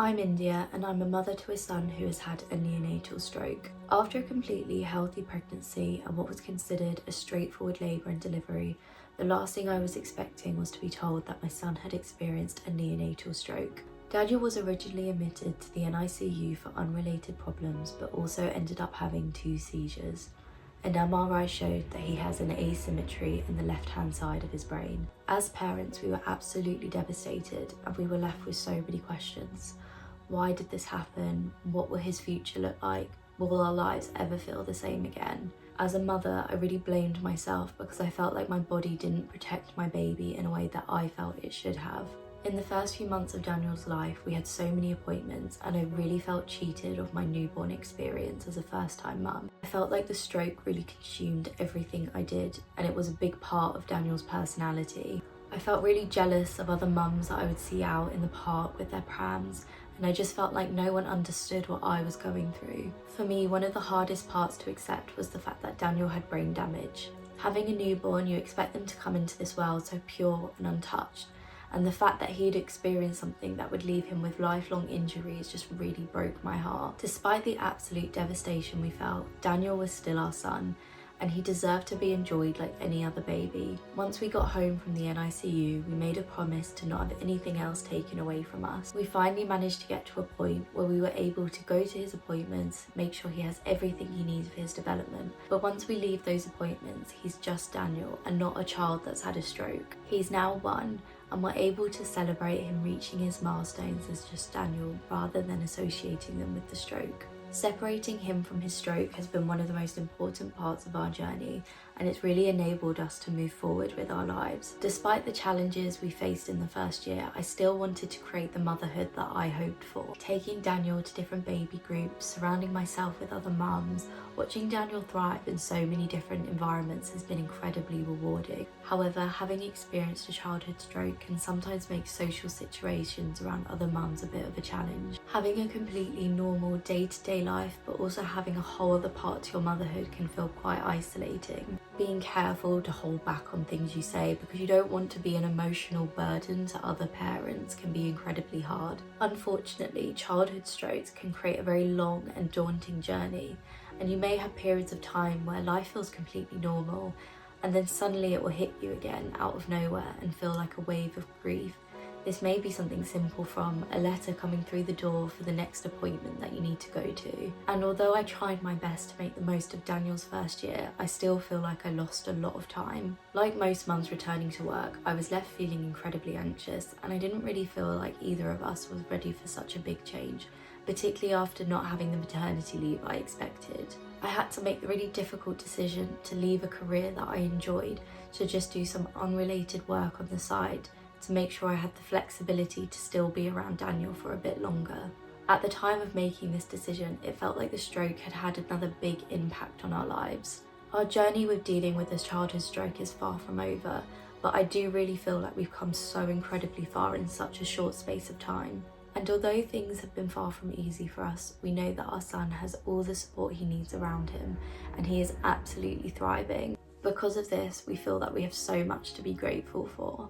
I'm India and I'm a mother to a son who has had a neonatal stroke. After a completely healthy pregnancy and what was considered a straightforward labour and delivery, the last thing I was expecting was to be told that my son had experienced a neonatal stroke. Daniel was originally admitted to the NICU for unrelated problems but also ended up having 2 seizures. An MRI showed that he has an asymmetry in the left-hand side of his brain. As parents, we were absolutely devastated and we were left with so many questions. Why did this happen? What will his future look like? Will our lives ever feel the same again? As a mother, I really blamed myself because I felt like my body didn't protect my baby in a way that I felt it should have. In the first few months of Daniel's life, we had so many appointments and I really felt cheated of my newborn experience as a first-time mum. I felt like the stroke really consumed everything I did and it was a big part of Daniel's personality. I felt really jealous of other mums that I would see out in the park with their prams, and I just felt like no one understood what I was going through. For me, one of the hardest parts to accept was the fact that Daniel had brain damage. Having a newborn, you expect them to come into this world so pure and untouched. And the fact that he'd experienced something that would leave him with lifelong injuries just really broke my heart. Despite the absolute devastation we felt, Daniel was still our son, and he deserved to be enjoyed like any other baby. Once we got home from the NICU, we made a promise to not have anything else taken away from us. We finally managed to get to a point where we were able to go to his appointments, make sure he has everything he needs for his development. But once we leave those appointments, he's just Daniel and not a child that's had a stroke. He's now 1, and we're able to celebrate him reaching his milestones as just Daniel rather than associating them with the stroke. Separating him from his stroke has been one of the most important parts of our journey, and it's really enabled us to move forward with our lives. Despite the challenges we faced in the first year, I still wanted to create the motherhood that I hoped for. Taking Daniel to different baby groups, surrounding myself with other mums, watching Daniel thrive in so many different environments has been incredibly rewarding. However, having experienced a childhood stroke can sometimes make social situations around other mums a bit of a challenge. Having a completely normal day-to-day life but also having a whole other part to your motherhood can feel quite isolating. Being careful to hold back on things you say because you don't want to be an emotional burden to other parents can be incredibly hard. Unfortunately, childhood strokes can create a very long and daunting journey, and you may have periods of time where life feels completely normal and then suddenly it will hit you again out of nowhere and feel like a wave of grief. This may be something simple from a letter coming through the door for the next appointment that you need to go to. And although I tried my best to make the most of Daniel's first year, I still feel like I lost a lot of time. Like most mums returning to work, I was left feeling incredibly anxious, and I didn't really feel like either of us was ready for such a big change, particularly after not having the maternity leave I expected. I had to make the really difficult decision to leave a career that I enjoyed to just do some unrelated work on the side to make sure I had the flexibility to still be around Daniel for a bit longer. At the time of making this decision, it felt like the stroke had had another big impact on our lives. Our journey with dealing with this childhood stroke is far from over, but I do really feel like we've come so incredibly far in such a short space of time. And although things have been far from easy for us, we know that our son has all the support he needs around him, and he is absolutely thriving. Because of this, we feel that we have so much to be grateful for.